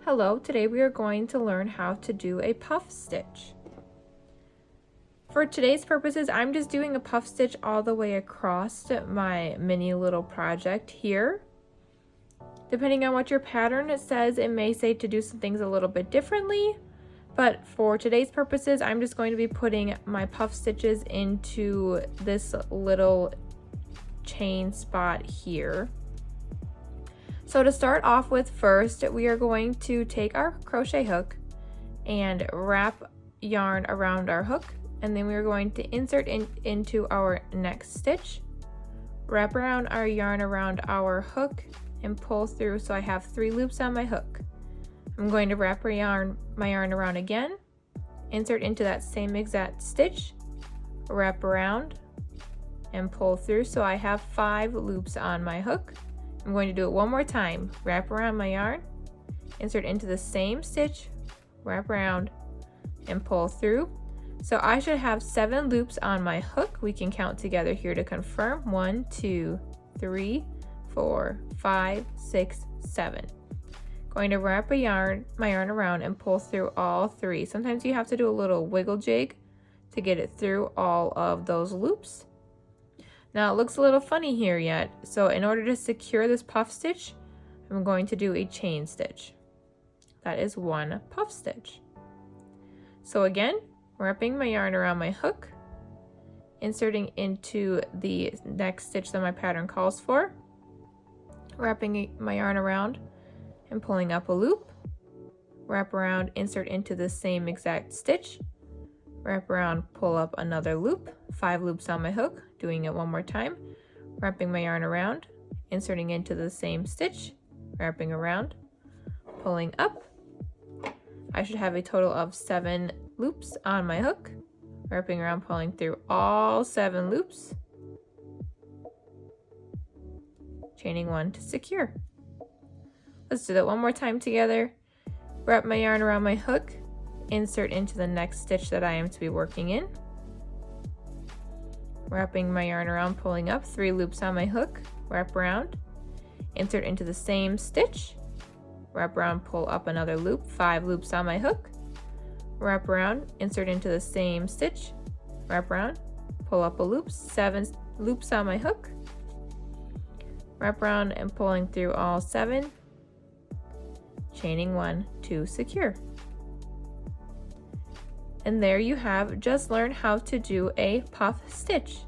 Hello, today we are going to learn how to do a puff stitch. For today's purposes, I'm just doing a puff stitch all the way across my mini little project here. Depending on what your pattern says, it may say to do some things a little bit differently, but for today's purposes, I'm just going to be putting my puff stitches into this little chain spot here. So to start off with, first we are going to take our crochet hook and wrap yarn around our hook, and then we are going to insert into our next stitch, wrap around our yarn around our hook and pull through. So I have 3 loops on my hook. I'm going to wrap my yarn around again, insert into that same exact stitch, wrap around and pull through. So I have 5 loops on my hook. I'm going to do it one more time. Wrap around my yarn, insert into the same stitch, wrap around and pull through. So I should have 7 loops on my hook. We can count together here to confirm. 1, 2, 3, 4, 5, 6, 7. Going to wrap my yarn around and pull through all 3. Sometimes you have to do a little wiggle jig to get it through all of those loops. Now it looks a little funny here yet, so in order to secure this puff stitch, I'm going to do a chain stitch. That is 1 puff stitch. So again, wrapping my yarn around my hook, inserting into the next stitch that my pattern calls for, wrapping my yarn around and pulling up a loop, wrap around, insert into the same exact stitch, wrap around, pull up another loop, 5 loops on my hook, doing it one more time, wrapping my yarn around, inserting into the same stitch, wrapping around, pulling up. I should have a total of 7 loops on my hook, wrapping around, pulling through all 7 loops, chaining 1 to secure. Let's do that one more time together. Wrap my yarn around my hook, insert into the next stitch that I am to be working in, wrapping my yarn around, pulling up, 3 loops on my hook, wrap around, insert into the same stitch, wrap around, pull up another loop, 5 loops on my hook, wrap around, insert into the same stitch, wrap around, pull up a loop, 7 loops on my hook, wrap around and pulling through all 7, chaining 1 to secure. And there you have just learned how to do a puff stitch.